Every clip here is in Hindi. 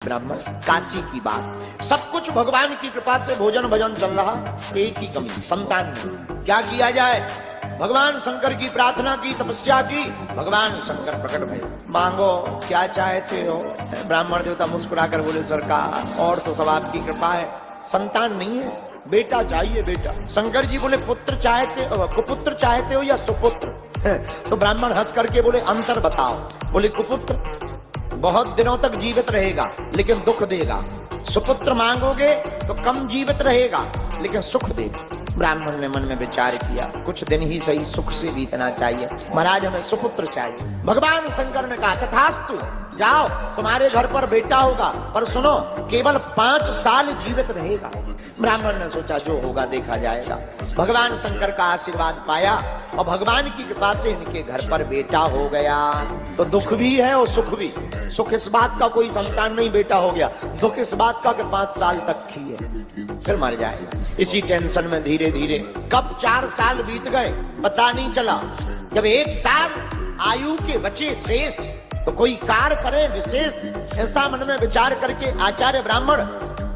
ब्राह्मण, काशी की बात, सब कुछ भगवान की कृपा से भोजन भजन चल रहा, एक ही कमी, संतान नहीं। क्या किया जाए? भगवान शंकर की प्रार्थना की, तपस्या की, भगवान शंकर प्रकट भये। मांगो क्या चाहते हो? ब्राह्मण देवता मुस्कुराकर बोले, सरकार और तो सब आपकी कृपा है, संतान नहीं है, बेटा चाहिए बेटा। शंकर जी बोले, पुत्र चाहते हो, कुपुत्र चाहते हो या सुपुत्र? तो ब्राह्मण हंस करके बोले, अंतर बताओ। बोले, कुपुत्र बहुत दिनों तक जीवित रहेगा लेकिन दुख देगा, सुपुत्र मांगोगे तो कम जीवित रहेगा लेकिन सुख देगा। ब्राह्मण ने मन में विचार किया, कुछ दिन ही सही सुख से बीतना चाहिए, महाराज हमें सुपुत्र चाहिए। भगवान शंकर ने कहा, तथास्तु, जाओ तुम्हारे घर पर बेटा होगा, पर सुनो केवल 5 साल जीवित रहेगा। ब्राह्मण ने सोचा जो होगा देखा जाएगा। भगवान शंकर का आशीर्वाद पाया और भगवान की कृपा से इनके घर पर बेटा हो गया। तो दुख भी है और सुख भी। सुख इस बात का कोई संतान नहीं बेटा हो गया, दुख इस बात का कि 5 साल तक ही है, फिर मर जाएगा। इसी टेंशन में धीरे धीरे कब 4 साल बीत गए पता नहीं चला। जब 1 साल आयु के बचे शेष तो कोई कार्य करे विशेष, ऐसा मन में विचार करके आचार्य ब्राह्मण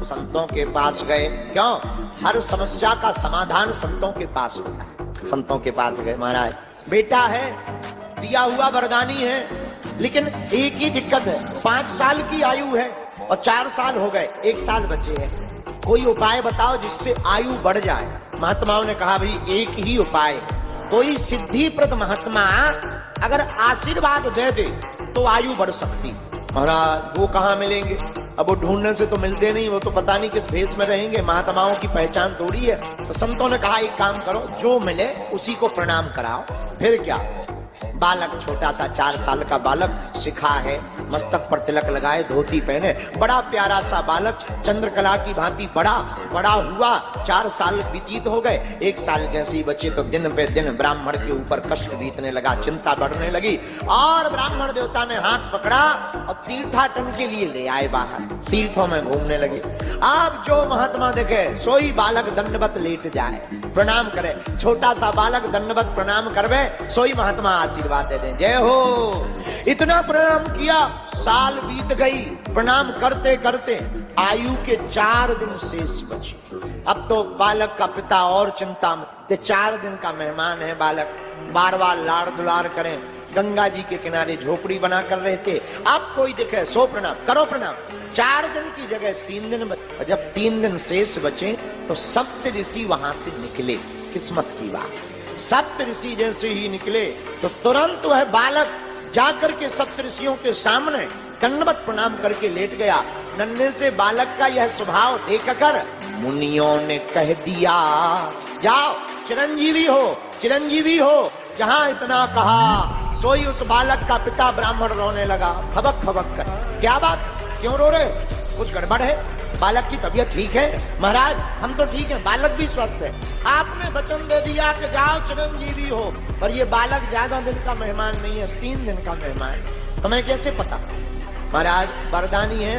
संतों के पास गए। क्यों? हर समस्या का समाधान संतों के पास होता है। संतों के पास गए, महाराज बेटा है, दिया हुआ वरदानी है, लेकिन एक ही दिक्कत है, 5 साल की आयु है और 4 साल हो गए, 1 साल बचे हैं, कोई उपाय बताओ जिससे आयु बढ़ जाए। महात्माओं ने कहा, भाई एक ही उपाय, कोई सिद्धिप्रद महात्मा अगर आशीर्वाद दे दे तो आयु बढ़ सकती। महाराज वो कहाँ मिलेंगे? अब वो ढूंढने से तो मिलते नहीं, वो तो पता नहीं किस भेष में रहेंगे, महात्माओं की पहचान थोड़ी है। तो संतों ने कहा, एक काम करो, जो मिले उसी को प्रणाम कराओ। फिर क्या? बालक, छोटा सा 4 साल का बालक, सिखा है, मस्तक पर तिलक लगाए, धोती पहने, बड़ा प्यारा सा बालक, चंद्रकला की भांति बड़ा बड़ा हुआ। 4 साल व्यतीत हो गए, 1 साल जैसे ही बचे तो दिन पे दिन ब्राह्मण के ऊपर कष्ट बीतने लगा, चिंता बढ़ने लगी और ब्राह्मण देवता ने हाथ पकड़ा और तीर्थाटन के लिए ले आए बाहर, तीर्थों में घूमने लगे। आप जो महात्मा देखे सोई बालक दंडवत लेट जाए, प्रणाम करे, छोटा सा बालक दंडवत प्रणाम करवे, सोई महात्मा आशीर्वाद दे दें, जय हो। इतना प्रणाम किया, साल बीत गई, प्रणाम करते करते आयु के 4 दिन शेष बचे। अब तो बालक का पिता और चिंता में, 4 दिन का मेहमान है बालक, बार बार लाड़ दुलार करें, गंगा जी के किनारे झोपड़ी बना कर रहते, अब कोई दिखे सो प्रणाम करो प्रणाम। 4 दिन की जगह 3 दिन बचे। जब 3 दिन शेष बचे तो सप्त ऋषि वहां से निकले। किस्मत की बात, सप्त ऋषि जैसे ही निकले तो तुरंत वह बालक जाकर के सप्त ऋषियों के सामने दंडवत प्रणाम करके लेट गया। नन्हे से बालक का यह स्वभाव देखकर मुनियों ने कह दिया, जाओ चिरंजीवी हो, चिरंजीवी हो। जहां इतना कहा सोई उस बालक का पिता ब्राह्मण रोने लगा, फबक फबक कर। क्या बात, क्यों रो रहे? कुछ गड़बड़ है? बालक की तबीयत ठीक है? महाराज हम तो ठीक है, बालक भी स्वस्थ है। आपने वचन दे दिया कि जाओ चिरंजीवी हो, पर ये बालक ज्यादा दिन का मेहमान नहीं है, 3 दिन का मेहमान। तुम्हें कैसे पता? महाराज वरदानी है,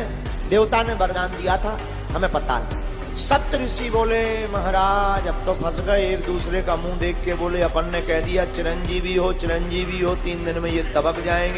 देवता ने वरदान दिया था, हमें पता है। सप्त ऋषि बोले, महाराज अब तो फंस गए। एक दूसरे का मुंह देख के बोले, अपन ने कह दिया चिरंजीवी हो, चिरंजीवी हो, 3 दिन में ये दबक जाएंगे।